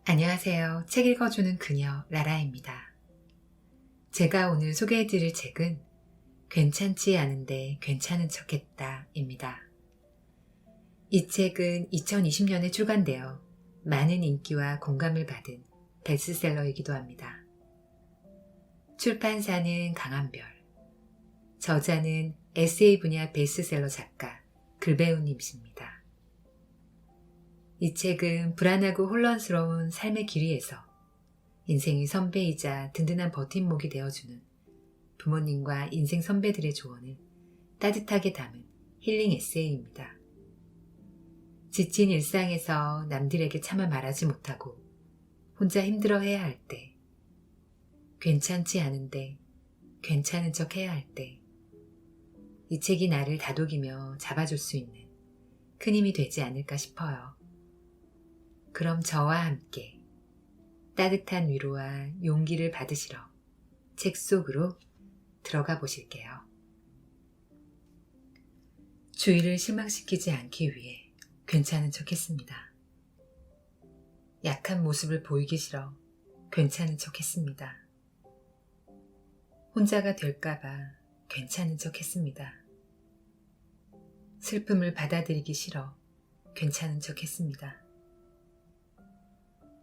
안녕하세요. 책 읽어주는 그녀 라라입니다. 제가 오늘 소개해드릴 책은 괜찮지 않은데 괜찮은 척했다 입니다. 이 책은 2020년에 출간되어 많은 인기와 공감을 받은 베스트셀러이기도 합니다. 출판사는 강한별, 저자는 에세이 분야 베스트셀러 작가 글배우님이십니다. 이 책은 불안하고 혼란스러운 삶의 길 위에서 인생의 선배이자 든든한 버팀목이 되어주는 부모님과 인생 선배들의 조언을 따뜻하게 담은 힐링 에세이입니다. 지친 일상에서 남들에게 차마 말하지 못하고 혼자 힘들어해야 할 때, 괜찮지 않은데 괜찮은 척 해야 할 때, 이 책이 나를 다독이며 잡아줄 수 있는 큰 힘이 되지 않을까 싶어요. 그럼 저와 함께 따뜻한 위로와 용기를 받으시러 책 속으로 들어가 보실게요. 주위를 실망시키지 않기 위해 괜찮은 척 했습니다. 약한 모습을 보이기 싫어 괜찮은 척 했습니다. 혼자가 될까봐 괜찮은 척 했습니다. 슬픔을 받아들이기 싫어 괜찮은 척 했습니다.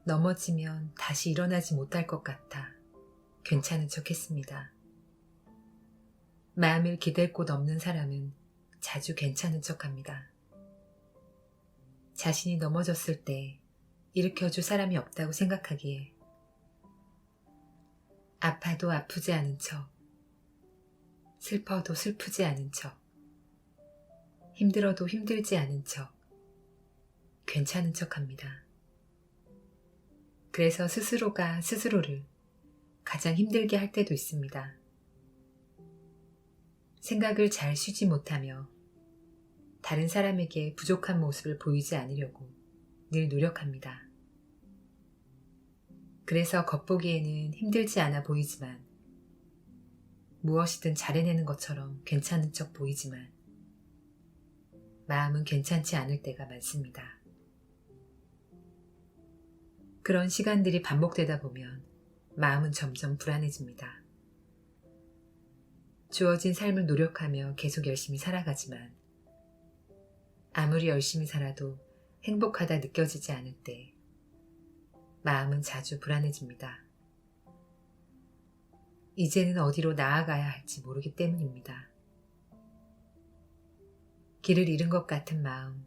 넘어지면 다시 일어나지 못할 것 같아 괜찮은 척 했습니다. 마음을 기댈 곳 없는 사람은 자주 괜찮은 척 합니다. 자신이 넘어졌을 때 일으켜줄 사람이 없다고 생각하기에 아파도 아프지 않은 척, 슬퍼도 슬프지 않은 척, 힘들어도 힘들지 않은 척, 괜찮은 척 합니다. 그래서 스스로가 스스로를 가장 힘들게 할 때도 있습니다. 생각을 잘 쉬지 못하며 다른 사람에게 부족한 모습을 보이지 않으려고 늘 노력합니다. 그래서 겉보기에는 힘들지 않아 보이지만 무엇이든 잘해내는 것처럼 괜찮은 척 보이지만 마음은 괜찮지 않을 때가 많습니다. 그런 시간들이 반복되다 보면 마음은 점점 불안해집니다. 주어진 삶을 노력하며 계속 열심히 살아가지만 아무리 열심히 살아도 행복하다 느껴지지 않을 때 마음은 자주 불안해집니다. 이제는 어디로 나아가야 할지 모르기 때문입니다. 길을 잃은 것 같은 마음,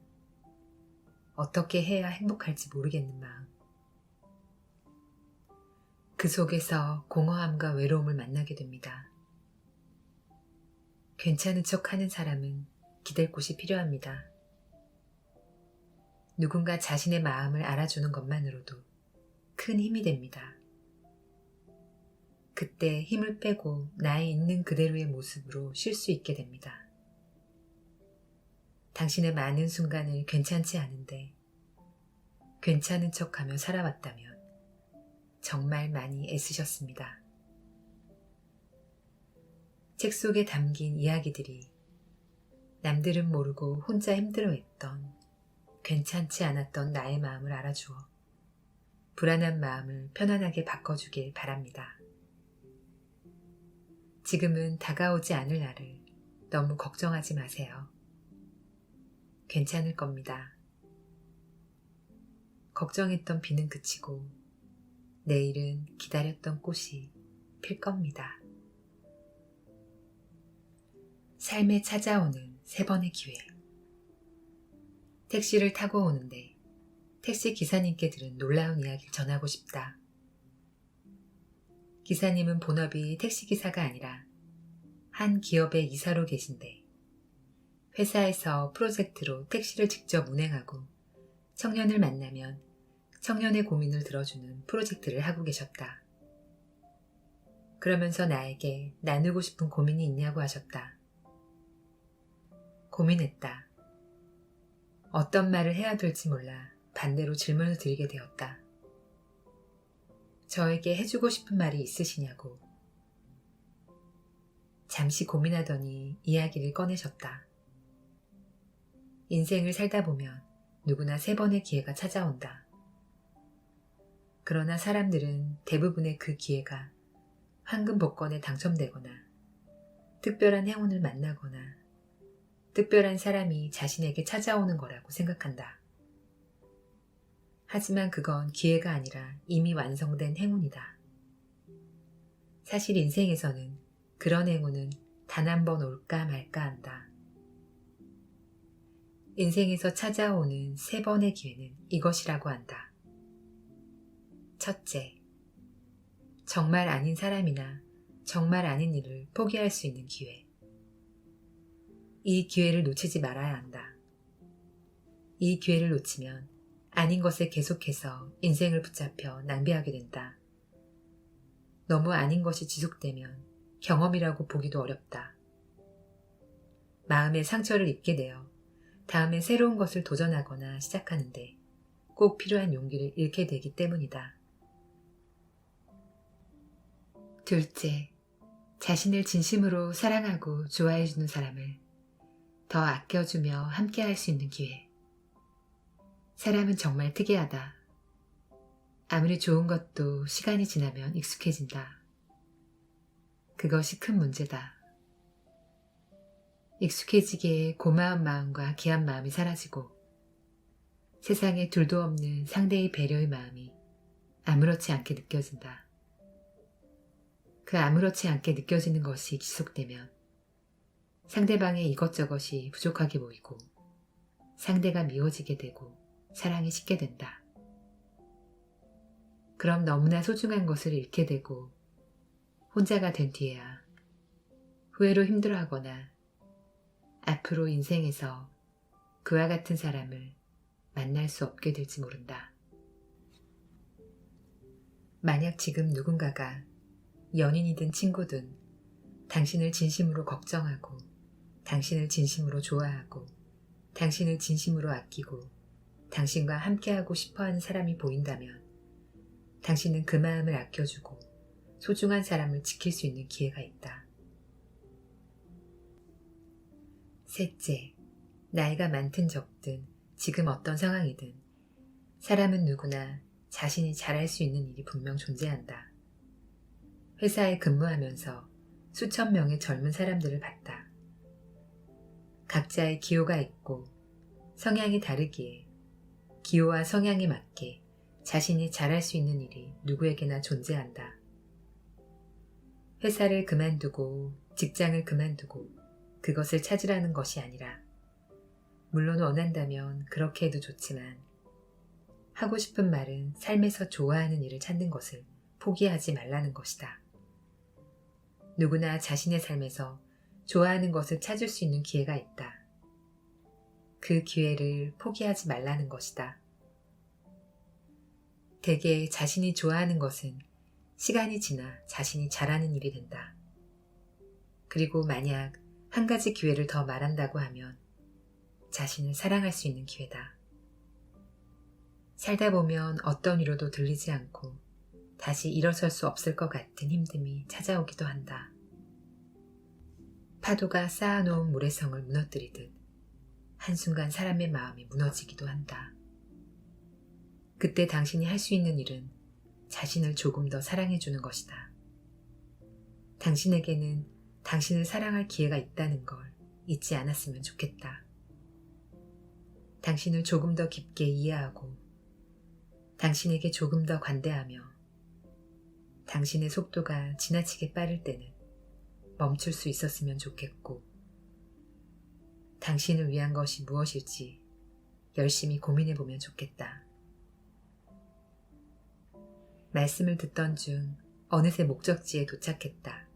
어떻게 해야 행복할지 모르겠는 마음, 그 속에서 공허함과 외로움을 만나게 됩니다. 괜찮은 척 하는 사람은 기댈 곳이 필요합니다. 누군가 자신의 마음을 알아주는 것만으로도 큰 힘이 됩니다. 그때 힘을 빼고 나의 있는 그대로의 모습으로 쉴 수 있게 됩니다. 당신의 많은 순간을 괜찮지 않은데 괜찮은 척하며 살아왔다면 정말 많이 애쓰셨습니다. 책 속에 담긴 이야기들이 남들은 모르고 혼자 힘들어했던 괜찮지 않았던 나의 마음을 알아주어 불안한 마음을 편안하게 바꿔주길 바랍니다. 지금은 다가오지 않을 나를 너무 걱정하지 마세요. 괜찮을 겁니다. 걱정했던 비는 그치고 내일은 기다렸던 꽃이 필 겁니다. 삶에 찾아오는 세 번의 기회. 택시를 타고 오는데 택시 기사님께 들은 놀라운 이야기를 전하고 싶다. 기사님은 본업이 택시기사가 아니라 한 기업의 이사로 계신데 회사에서 프로젝트로 택시를 직접 운행하고 청년을 만나면 청년의 고민을 들어주는 프로젝트를 하고 계셨다. 그러면서 나에게 나누고 싶은 고민이 있냐고 하셨다. 고민했다. 어떤 말을 해야 될지 몰라 반대로 질문을 드리게 되었다. 저에게 해주고 싶은 말이 있으시냐고. 잠시 고민하더니 이야기를 꺼내셨다. 인생을 살다 보면 누구나 세 번의 기회가 찾아온다. 그러나 사람들은 대부분의 그 기회가 황금 복권에 당첨되거나 특별한 행운을 만나거나 특별한 사람이 자신에게 찾아오는 거라고 생각한다. 하지만 그건 기회가 아니라 이미 완성된 행운이다. 사실 인생에서는 그런 행운은 단 한 번 올까 말까 한다. 인생에서 찾아오는 3번의 기회는 이것이라고 한다. 첫째, 정말 아닌 사람이나 정말 아닌 일을 포기할 수 있는 기회. 이 기회를 놓치지 말아야 한다. 이 기회를 놓치면 아닌 것에 계속해서 인생을 붙잡혀 낭비하게 된다. 너무 아닌 것이 지속되면 경험이라고 보기도 어렵다. 마음에 상처를 입게 되어 다음에 새로운 것을 도전하거나 시작하는데 꼭 필요한 용기를 잃게 되기 때문이다. 둘째, 자신을 진심으로 사랑하고 좋아해주는 사람을 더 아껴주며 함께할 수 있는 기회. 사람은 정말 특이하다. 아무리 좋은 것도 시간이 지나면 익숙해진다. 그것이 큰 문제다. 익숙해지기에 고마운 마음과 귀한 마음이 사라지고 세상에 둘도 없는 상대의 배려의 마음이 아무렇지 않게 느껴진다. 그 아무렇지 않게 느껴지는 것이 지속되면 상대방의 이것저것이 부족하게 보이고 상대가 미워지게 되고 사랑이 식게 된다. 그럼 너무나 소중한 것을 잃게 되고 혼자가 된 뒤에야 후회로 힘들어하거나 앞으로 인생에서 그와 같은 사람을 만날 수 없게 될지 모른다. 만약 지금 누군가가 연인이든 친구든 당신을 진심으로 걱정하고 당신을 진심으로 좋아하고 당신을 진심으로 아끼고 당신과 함께하고 싶어하는 사람이 보인다면 당신은 그 마음을 아껴주고 소중한 사람을 지킬 수 있는 기회가 있다. 셋째, 나이가 많든 적든 지금 어떤 상황이든 사람은 누구나 자신이 잘할 수 있는 일이 분명 존재한다. 회사에 근무하면서 수천 명의 젊은 사람들을 봤다. 각자의 기호가 있고 성향이 다르기에 기호와 성향에 맞게 자신이 잘할 수 있는 일이 누구에게나 존재한다. 회사를 그만두고 직장을 그만두고 그것을 찾으라는 것이 아니라 물론 원한다면 그렇게 해도 좋지만 하고 싶은 말은 삶에서 좋아하는 일을 찾는 것을 포기하지 말라는 것이다. 누구나 자신의 삶에서 좋아하는 것을 찾을 수 있는 기회가 있다. 그 기회를 포기하지 말라는 것이다. 대개 자신이 좋아하는 것은 시간이 지나 자신이 잘하는 일이 된다. 그리고 만약 한 가지 기회를 더 말한다고 하면 자신을 사랑할 수 있는 기회다. 살다 보면 어떤 위로도 들리지 않고 다시 일어설 수 없을 것 같은 힘듦이 찾아오기도 한다. 파도가 쌓아놓은 모래성을 무너뜨리듯 한순간 사람의 마음이 무너지기도 한다. 그때 당신이 할 수 있는 일은 자신을 조금 더 사랑해주는 것이다. 당신에게는 당신을 사랑할 기회가 있다는 걸 잊지 않았으면 좋겠다. 당신을 조금 더 깊게 이해하고 당신에게 조금 더 관대하며 당신의 속도가 지나치게 빠를 때는 멈출 수 있었으면 좋겠고 당신을 위한 것이 무엇일지 열심히 고민해보면 좋겠다. 말씀을 듣던 중 어느새 목적지에 도착했다.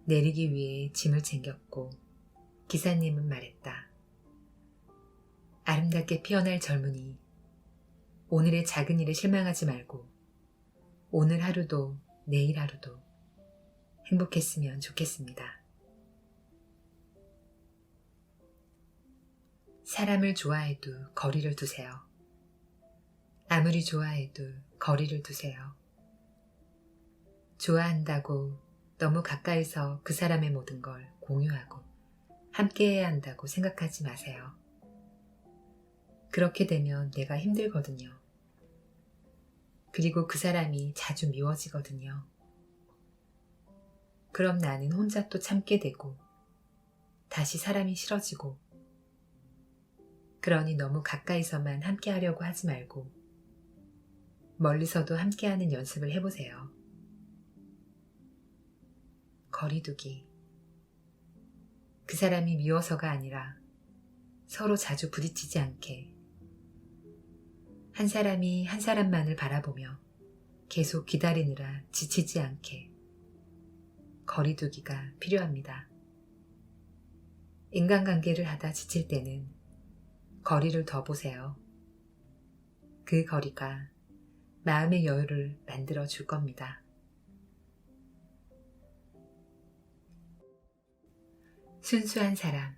내리기 위해 짐을 챙겼고 기사님은 말했다. 아름답게 피어날 젊은이, 오늘의 작은 일에 실망하지 말고 오늘 하루도 내일 하루도 행복했으면 좋겠습니다. 사람을 좋아해도 거리를 두세요. 아무리 좋아해도 거리를 두세요. 좋아한다고 너무 가까이서 그 사람의 모든 걸 공유하고 함께해야 한다고 생각하지 마세요. 그렇게 되면 내가 힘들거든요. 그리고 그 사람이 자주 미워지거든요. 그럼 나는 혼자 또 참게 되고 다시 사람이 싫어지고, 그러니 너무 가까이서만 함께 하려고 하지 말고 멀리서도 함께하는 연습을 해보세요. 거리두기. 그 사람이 미워서가 아니라 서로 자주 부딪히지 않게, 한 사람이 한 사람만을 바라보며 계속 기다리느라 지치지 않게 거리두기가 필요합니다. 인간관계를 하다 지칠 때는 거리를 더 보세요. 그 거리가 마음의 여유를 만들어 줄 겁니다. 순수한 사람,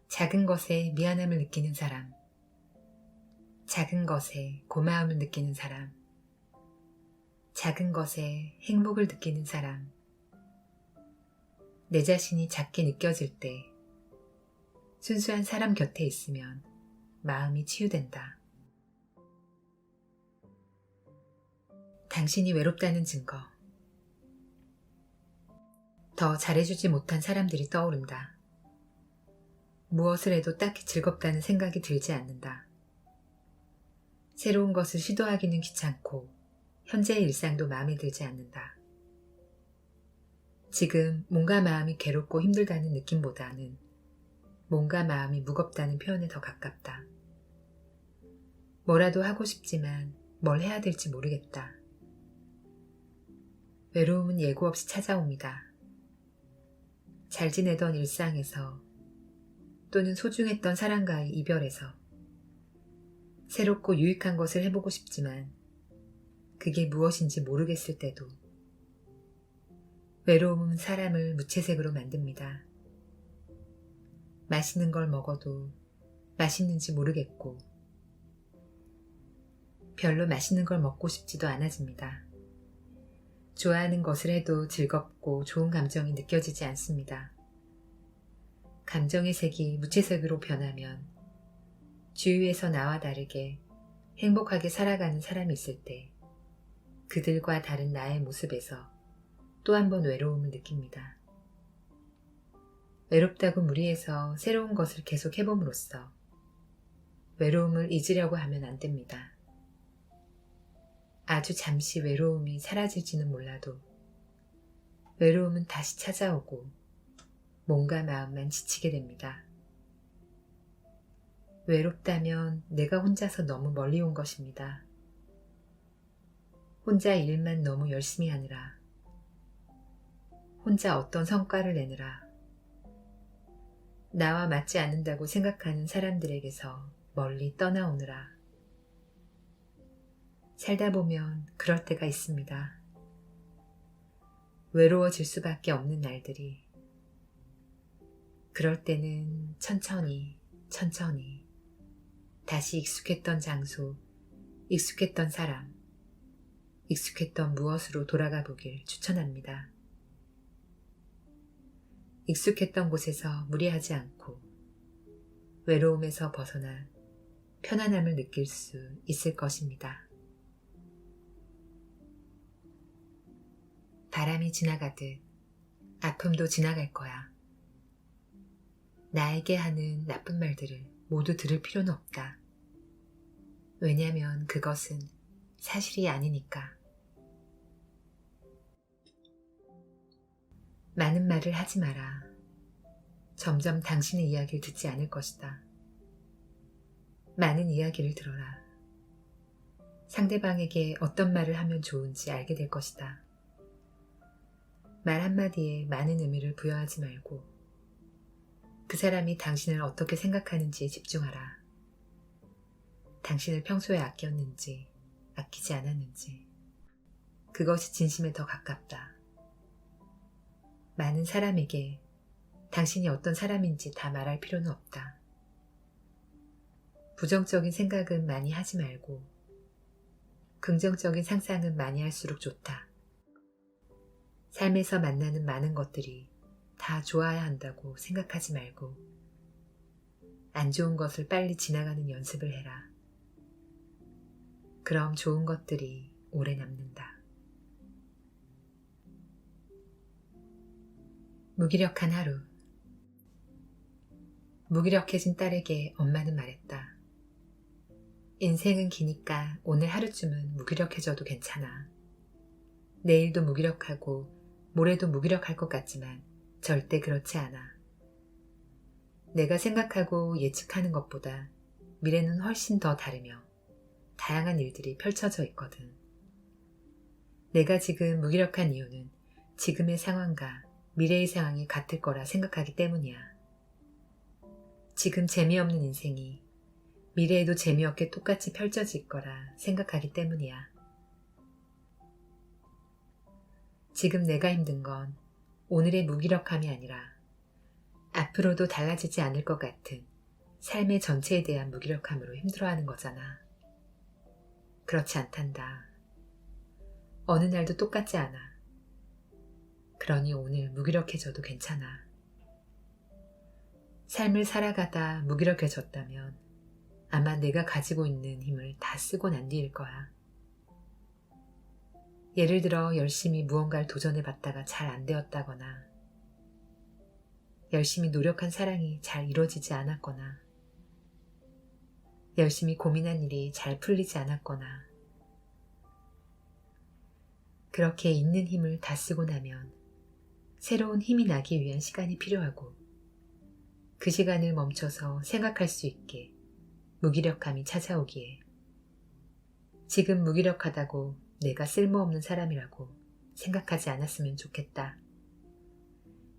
작은 것에 미안함을 느끼는 사람, 작은 것에 고마움을 느끼는 사람, 작은 것에 행복을 느끼는 사람, 내 자신이 작게 느껴질 때 순수한 사람 곁에 있으면 마음이 치유된다. 당신이 외롭다는 증거. 더 잘해주지 못한 사람들이 떠오른다. 무엇을 해도 딱히 즐겁다는 생각이 들지 않는다. 새로운 것을 시도하기는 귀찮고 현재의 일상도 마음에 들지 않는다. 지금 몸과 마음이 괴롭고 힘들다는 느낌보다는 몸과 마음이 무겁다는 표현에 더 가깝다. 뭐라도 하고 싶지만 뭘 해야 될지 모르겠다. 외로움은 예고 없이 찾아옵니다. 잘 지내던 일상에서 또는 소중했던 사람과의 이별에서 새롭고 유익한 것을 해보고 싶지만 그게 무엇인지 모르겠을 때도 외로움은 사람을 무채색으로 만듭니다. 맛있는 걸 먹어도 맛있는지 모르겠고 별로 맛있는 걸 먹고 싶지도 않아집니다. 좋아하는 것을 해도 즐겁고 좋은 감정이 느껴지지 않습니다. 감정의 색이 무채색으로 변하면 주위에서 나와 다르게 행복하게 살아가는 사람이 있을 때 그들과 다른 나의 모습에서 또 한 번 외로움을 느낍니다. 외롭다고 무리해서 새로운 것을 계속 해봄으로써 외로움을 잊으려고 하면 안 됩니다. 아주 잠시 외로움이 사라질지는 몰라도 외로움은 다시 찾아오고 몸과 마음만 지치게 됩니다. 외롭다면 내가 혼자서 너무 멀리 온 것입니다. 혼자 일만 너무 열심히 하느라, 혼자 어떤 성과를 내느라, 나와 맞지 않는다고 생각하는 사람들에게서 멀리 떠나오느라, 살다 보면 그럴 때가 있습니다. 외로워질 수밖에 없는 날들이. 그럴 때는 천천히 다시 익숙했던 장소, 익숙했던 사람, 익숙했던 무엇으로 돌아가 보길 추천합니다. 익숙했던 곳에서 무리하지 않고 외로움에서 벗어나 편안함을 느낄 수 있을 것입니다. 바람이 지나가듯 아픔도 지나갈 거야. 나에게 하는 나쁜 말들을 모두 들을 필요는 없다. 왜냐면 그것은 사실이 아니니까. 많은 말을 하지 마라. 점점 당신의 이야기를 듣지 않을 것이다. 많은 이야기를 들어라. 상대방에게 어떤 말을 하면 좋은지 알게 될 것이다. 말 한마디에 많은 의미를 부여하지 말고 그 사람이 당신을 어떻게 생각하는지에 집중하라. 당신을 평소에 아꼈는지 아끼지 않았는지, 그것이 진심에 더 가깝다. 많은 사람에게 당신이 어떤 사람인지 다 말할 필요는 없다. 부정적인 생각은 많이 하지 말고 긍정적인 상상은 많이 할수록 좋다. 삶에서 만나는 많은 것들이 다 좋아야 한다고 생각하지 말고 안 좋은 것을 빨리 지나가는 연습을 해라. 그럼 좋은 것들이 오래 남는다. 무기력한 하루. 무기력해진 딸에게 엄마는 말했다. 인생은 기니까 오늘 하루쯤은 무기력해져도 괜찮아. 내일도 무기력하고 모레도 무기력할 것 같지만 절대 그렇지 않아. 내가 생각하고 예측하는 것보다 미래는 훨씬 더 다르며 다양한 일들이 펼쳐져 있거든. 내가 지금 무기력한 이유는 지금의 상황과 미래의 상황이 같을 거라 생각하기 때문이야. 지금 재미없는 인생이 미래에도 재미없게 똑같이 펼쳐질 거라 생각하기 때문이야. 지금 내가 힘든 건 오늘의 무기력함이 아니라 앞으로도 달라지지 않을 것 같은 삶의 전체에 대한 무기력함으로 힘들어하는 거잖아. 그렇지 않단다. 어느 날도 똑같지 않아. 그러니 오늘 무기력해져도 괜찮아. 삶을 살아가다 무기력해졌다면 아마 내가 가지고 있는 힘을 다 쓰고 난 뒤일 거야. 예를 들어 열심히 무언가를 도전해봤다가 잘 안 되었다거나 열심히 노력한 사랑이 잘 이루어지지 않았거나 열심히 고민한 일이 잘 풀리지 않았거나 그렇게 있는 힘을 다 쓰고 나면 새로운 힘이 나기 위한 시간이 필요하고 그 시간을 멈춰서 생각할 수 있게 무기력함이 찾아오기에 지금 무기력하다고 내가 쓸모없는 사람이라고 생각하지 않았으면 좋겠다.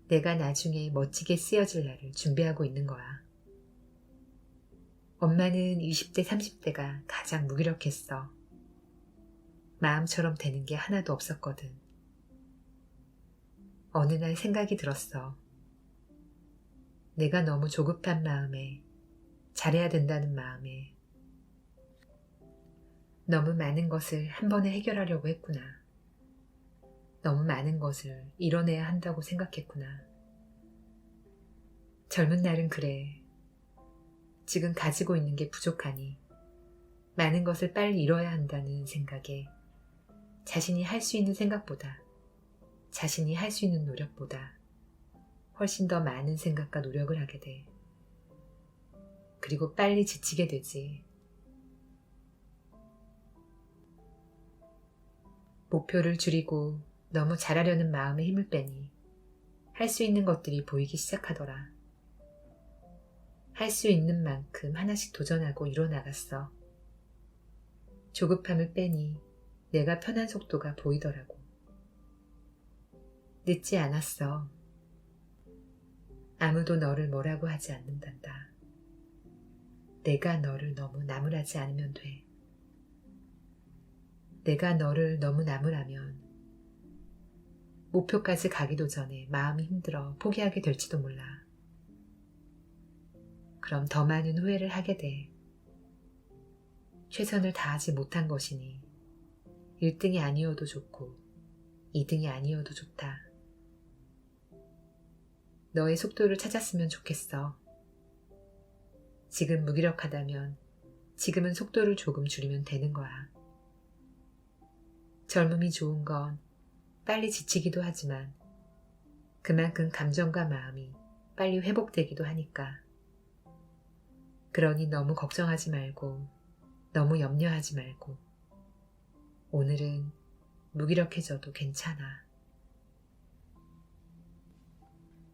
내가 나중에 멋지게 쓰여질 날을 준비하고 있는 거야. 엄마는 20대, 30대가 가장 무기력했어. 마음처럼 되는 게 하나도 없었거든. 어느 날 생각이 들었어. 내가 너무 조급한 마음에, 잘해야 된다는 마음에 너무 많은 것을 한 번에 해결하려고 했구나. 너무 많은 것을 이뤄내야 한다고 생각했구나. 젊은 날은 그래. 지금 가지고 있는 게 부족하니 많은 것을 빨리 이뤄야 한다는 생각에 자신이 할 수 있는 생각보다 자신이 할 수 있는 노력보다 훨씬 더 많은 생각과 노력을 하게 돼. 그리고 빨리 지치게 되지. 목표를 줄이고 너무 잘하려는 마음에 힘을 빼니 할 수 있는 것들이 보이기 시작하더라. 할 수 있는 만큼 하나씩 도전하고 이뤄나갔어. 조급함을 빼니 내가 편한 속도가 보이더라고. 늦지 않았어. 아무도 너를 뭐라고 하지 않는단다. 내가 너를 너무 나무라지 않으면 돼. 내가 너를 너무 나무라면 목표까지 가기도 전에 마음이 힘들어 포기하게 될지도 몰라. 그럼 더 많은 후회를 하게 돼. 최선을 다하지 못한 것이니 1등이 아니어도 좋고 2등이 아니어도 좋다. 너의 속도를 찾았으면 좋겠어. 지금 무기력하다면 지금은 속도를 조금 줄이면 되는 거야. 젊음이 좋은 건 빨리 지치기도 하지만 그만큼 감정과 마음이 빨리 회복되기도 하니까. 그러니 너무 걱정하지 말고 너무 염려하지 말고 오늘은 무기력해져도 괜찮아.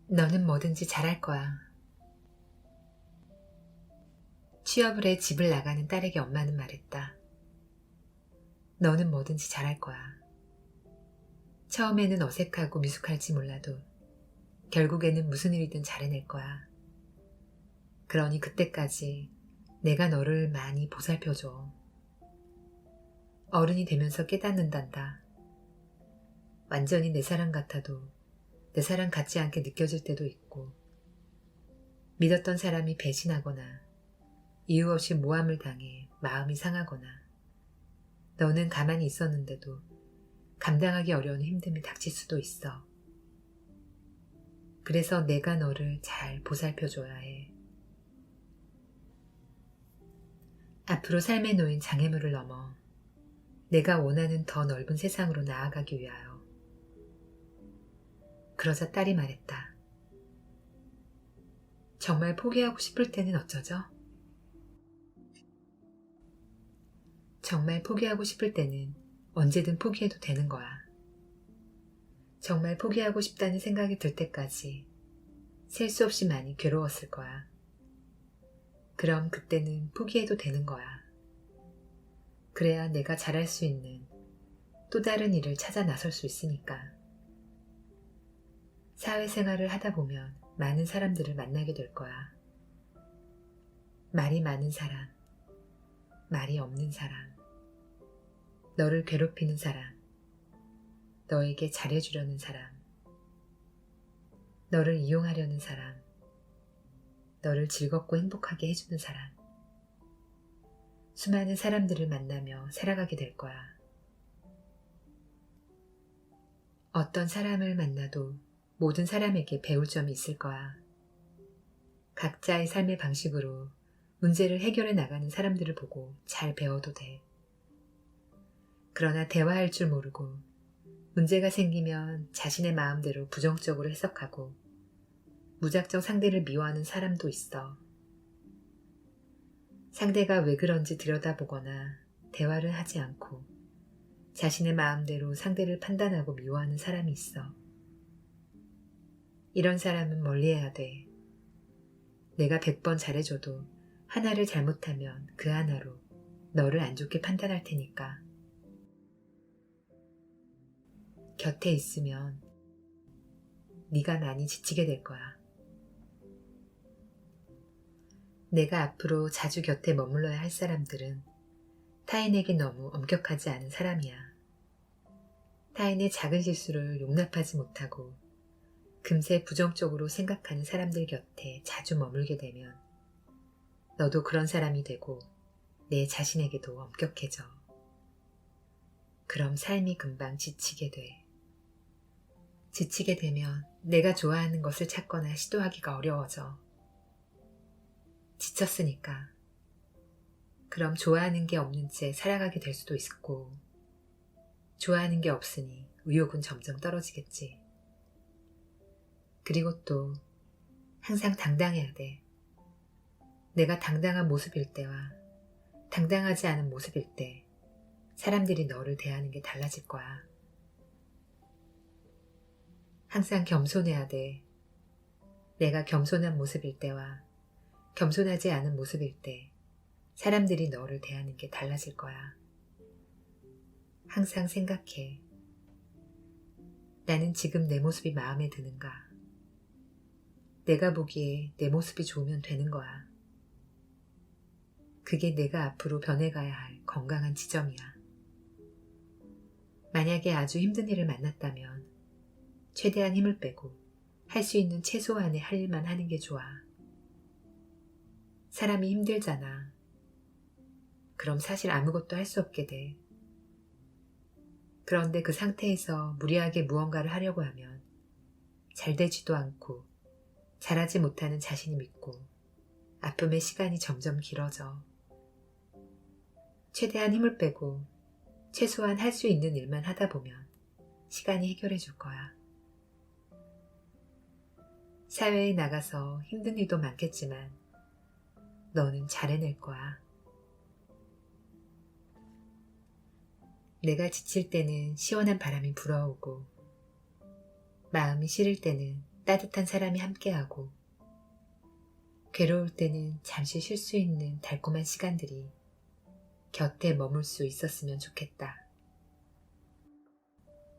너는 뭐든지 잘할 거야. 취업을 해 집을 나가는 딸에게 엄마는 말했다. 너는 뭐든지 잘할 거야. 처음에는 어색하고 미숙할지 몰라도 결국에는 무슨 일이든 잘해낼 거야. 그러니 그때까지 내가 너를 많이 보살펴줘. 어른이 되면서 깨닫는단다. 완전히 내 사람 같아도 내 사람 같지 않게 느껴질 때도 있고 믿었던 사람이 배신하거나 이유 없이 모함을 당해 마음이 상하거나 너는 가만히 있었는데도 감당하기 어려운 힘듦이 닥칠 수도 있어. 그래서 내가 너를 잘 보살펴줘야 해. 앞으로 삶에 놓인 장애물을 넘어 내가 원하는 더 넓은 세상으로 나아가기 위하여. 그러자 딸이 말했다. 정말 포기하고 싶을 때는 어쩌죠? 정말 포기하고 싶을 때는 언제든 포기해도 되는 거야. 정말 포기하고 싶다는 생각이 들 때까지 셀 수 없이 많이 괴로웠을 거야. 그럼 그때는 포기해도 되는 거야. 그래야 내가 잘할 수 있는 또 다른 일을 찾아 나설 수 있으니까. 사회생활을 하다 보면 많은 사람들을 만나게 될 거야. 말이 많은 사람, 말이 없는 사람, 너를 괴롭히는 사람, 너에게 잘해주려는 사람, 너를 이용하려는 사람, 너를 즐겁고 행복하게 해주는 사람. 수많은 사람들을 만나며 살아가게 될 거야. 어떤 사람을 만나도 모든 사람에게 배울 점이 있을 거야. 각자의 삶의 방식으로 문제를 해결해 나가는 사람들을 보고 잘 배워도 돼. 그러나 대화할 줄 모르고 문제가 생기면 자신의 마음대로 부정적으로 해석하고 무작정 상대를 미워하는 사람도 있어. 상대가 왜 그런지 들여다보거나 대화를 하지 않고 자신의 마음대로 상대를 판단하고 미워하는 사람이 있어. 이런 사람은 멀리해야 돼. 내가 100번 잘해줘도 하나를 잘못하면 그 하나로 너를 안 좋게 판단할 테니까. 곁에 있으면 네가 많이 지치게 될 거야. 내가 앞으로 자주 곁에 머물러야 할 사람들은 타인에게 너무 엄격하지 않은 사람이야. 타인의 작은 실수를 용납하지 못하고 금세 부정적으로 생각하는 사람들 곁에 자주 머물게 되면 너도 그런 사람이 되고 내 자신에게도 엄격해져. 그럼 삶이 금방 지치게 돼. 지치게 되면 내가 좋아하는 것을 찾거나 시도하기가 어려워져. 지쳤으니까. 그럼 좋아하는 게 없는 채 살아가게 될 수도 있고, 좋아하는 게 없으니 의욕은 점점 떨어지겠지. 그리고 또 항상 당당해야 돼. 내가 당당한 모습일 때와 당당하지 않은 모습일 때 사람들이 너를 대하는 게 달라질 거야. 항상 겸손해야 돼. 내가 겸손한 모습일 때와 겸손하지 않은 모습일 때 사람들이 너를 대하는 게 달라질 거야. 항상 생각해. 나는 지금 내 모습이 마음에 드는가? 내가 보기에 내 모습이 좋으면 되는 거야. 그게 내가 앞으로 변해가야 할 건강한 지점이야. 만약에 아주 힘든 일을 만났다면 최대한 힘을 빼고 할 수 있는 최소한의 할 일만 하는 게 좋아. 사람이 힘들잖아. 그럼 사실 아무것도 할 수 없게 돼. 그런데 그 상태에서 무리하게 무언가를 하려고 하면 잘 되지도 않고 잘하지 못하는 자신이 믿고 아픔의 시간이 점점 길어져. 최대한 힘을 빼고 최소한 할 수 있는 일만 하다 보면 시간이 해결해 줄 거야. 사회에 나가서 힘든 일도 많겠지만 너는 잘 해낼 거야. 내가 지칠 때는 시원한 바람이 불어오고 마음이 시릴 때는 따뜻한 사람이 함께하고 괴로울 때는 잠시 쉴 수 있는 달콤한 시간들이 곁에 머물 수 있었으면 좋겠다.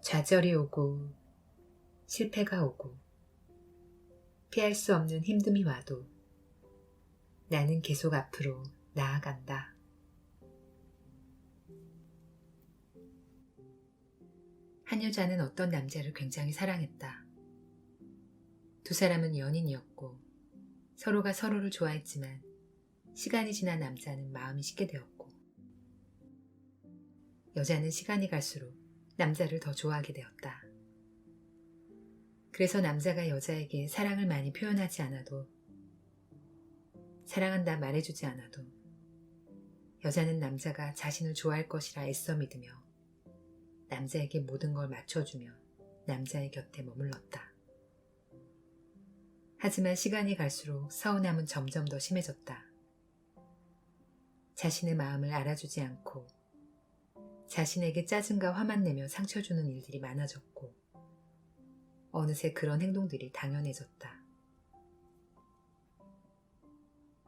좌절이 오고 실패가 오고 피할 수 없는 힘듦이 와도 나는 계속 앞으로 나아간다. 한 여자는 어떤 남자를 굉장히 사랑했다. 두 사람은 연인이었고 서로가 서로를 좋아했지만 시간이 지난 남자는 마음이 식게 되었고 여자는 시간이 갈수록 남자를 더 좋아하게 되었다. 그래서 남자가 여자에게 사랑을 많이 표현하지 않아도 사랑한다 말해주지 않아도 여자는 남자가 자신을 좋아할 것이라 애써 믿으며 남자에게 모든 걸 맞춰주며 남자의 곁에 머물렀다. 하지만 시간이 갈수록 서운함은 점점 더 심해졌다. 자신의 마음을 알아주지 않고 자신에게 짜증과 화만 내며 상처 주는 일들이 많아졌고 어느새 그런 행동들이 당연해졌다.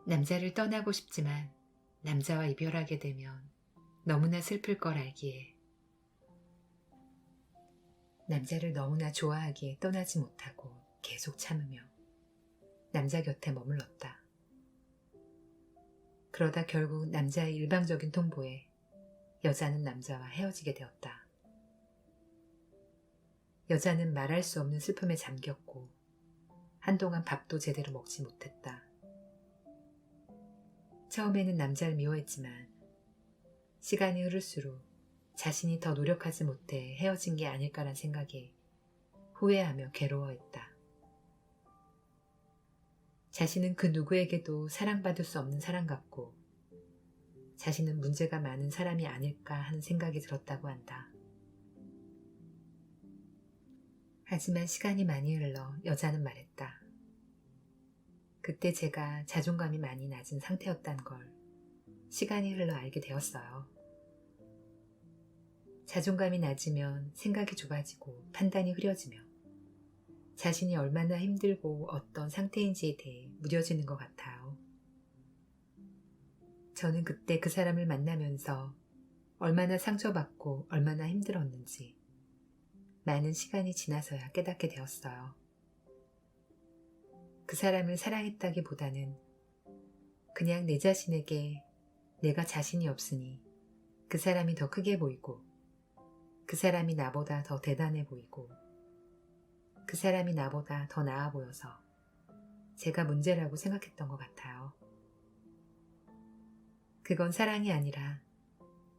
남자를 떠나고 싶지만 남자와 이별하게 되면 너무나 슬플 걸 알기에 남자를 너무나 좋아하기에 떠나지 못하고 계속 참으며 남자 곁에 머물렀다. 그러다 결국 남자의 일방적인 통보에 여자는 남자와 헤어지게 되었다. 여자는 말할 수 없는 슬픔에 잠겼고 한동안 밥도 제대로 먹지 못했다. 처음에는 남자를 미워했지만 시간이 흐를수록 자신이 더 노력하지 못해 헤어진 게 아닐까란 생각에 후회하며 괴로워했다. 자신은 그 누구에게도 사랑받을 수 없는 사람 같고 자신은 문제가 많은 사람이 아닐까 하는 생각이 들었다고 한다. 하지만 시간이 많이 흘러 여자는 말했다. 그때 제가 자존감이 많이 낮은 상태였단 걸 시간이 흘러 알게 되었어요. 자존감이 낮으면 생각이 좁아지고 판단이 흐려지며 자신이 얼마나 힘들고 어떤 상태인지에 대해 무뎌지는 것 같아요. 저는 그때 그 사람을 만나면서 얼마나 상처받고 얼마나 힘들었는지 많은 시간이 지나서야 깨닫게 되었어요. 그 사람을 사랑했다기보다는 그냥 내 자신에게 내가 자신이 없으니 그 사람이 더 크게 보이고 그 사람이 나보다 더 대단해 보이고 그 사람이 나보다 더 나아 보여서 제가 문제라고 생각했던 것 같아요. 그건 사랑이 아니라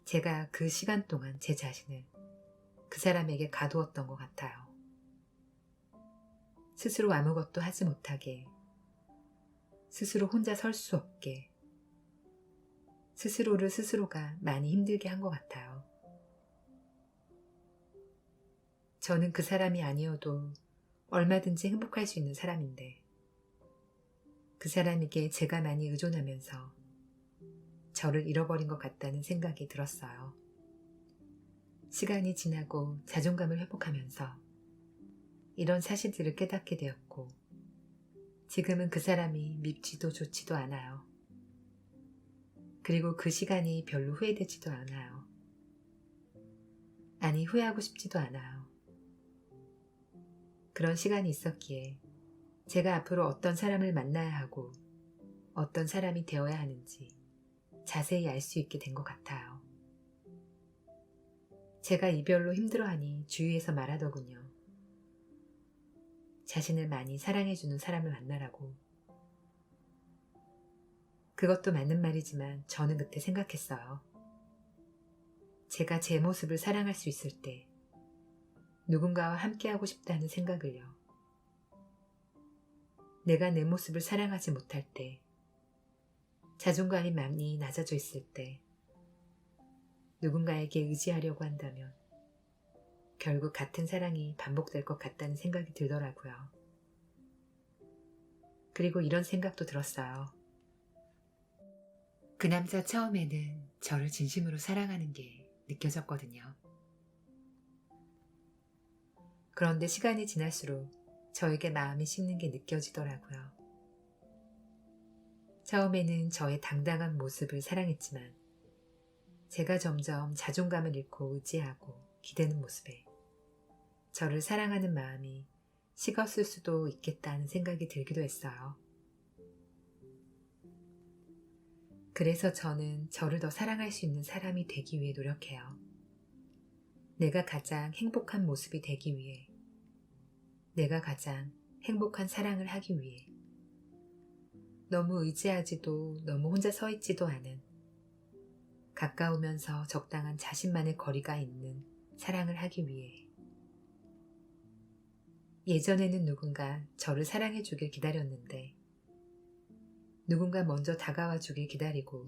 제가 그 시간 동안 제 자신을 그 사람에게 가두었던 것 같아요. 스스로 아무것도 하지 못하게, 스스로 혼자 설 수 없게, 스스로를 스스로가 많이 힘들게 한 것 같아요. 저는 그 사람이 아니어도 얼마든지 행복할 수 있는 사람인데 그 사람에게 제가 많이 의존하면서 저를 잃어버린 것 같다는 생각이 들었어요. 시간이 지나고 자존감을 회복하면서 이런 사실들을 깨닫게 되었고 지금은 그 사람이 밉지도 좋지도 않아요. 그리고 그 시간이 별로 후회되지도 않아요. 아니, 후회하고 싶지도 않아요. 그런 시간이 있었기에 제가 앞으로 어떤 사람을 만나야 하고 어떤 사람이 되어야 하는지 자세히 알 수 있게 된 것 같아요. 제가 이별로 힘들어하니 주위에서 말하더군요. 자신을 많이 사랑해주는 사람을 만나라고. 그것도 맞는 말이지만 저는 그때 생각했어요. 제가 제 모습을 사랑할 수 있을 때 누군가와 함께하고 싶다는 생각을요. 내가 내 모습을 사랑하지 못할 때, 자존감이 많이 낮아져 있을 때, 누군가에게 의지하려고 한다면 결국 같은 사랑이 반복될 것 같다는 생각이 들더라고요. 그리고 이런 생각도 들었어요. 그 남자 처음에는 저를 진심으로 사랑하는 게 느껴졌거든요. 그런데 시간이 지날수록 저에게 마음이 식는 게 느껴지더라고요. 처음에는 저의 당당한 모습을 사랑했지만 제가 점점 자존감을 잃고 의지하고 기대는 모습에 저를 사랑하는 마음이 식었을 수도 있겠다는 생각이 들기도 했어요. 그래서 저는 저를 더 사랑할 수 있는 사람이 되기 위해 노력해요. 내가 가장 행복한 모습이 되기 위해, 내가 가장 행복한 사랑을 하기 위해, 너무 의지하지도 너무 혼자 서 있지도 않은 가까우면서 적당한 자신만의 거리가 있는 사랑을 하기 위해. 예전에는 누군가 저를 사랑해 주길 기다렸는데 누군가 먼저 다가와 주길 기다리고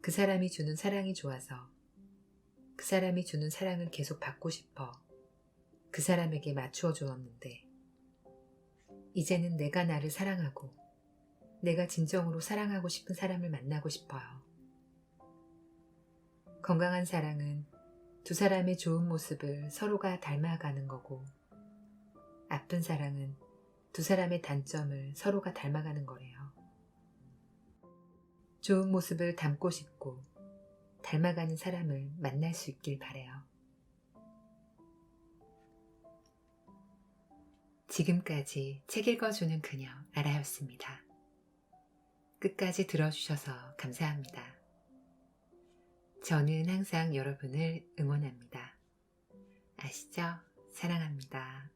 그 사람이 주는 사랑이 좋아서 그 사람이 주는 사랑을 계속 받고 싶어 그 사람에게 맞추어 주었는데, 이제는 내가 나를 사랑하고 내가 진정으로 사랑하고 싶은 사람을 만나고 싶어요. 건강한 사랑은 두 사람의 좋은 모습을 서로가 닮아가는 거고, 아픈 사랑은 두 사람의 단점을 서로가 닮아가는 거래요. 좋은 모습을 담고 싶고 닮아가는 사람을 만날 수 있길 바래요. 지금까지 책 읽어주는 그녀 아라였습니다. 끝까지 들어주셔서 감사합니다. 저는 항상 여러분을 응원합니다. 아시죠? 사랑합니다.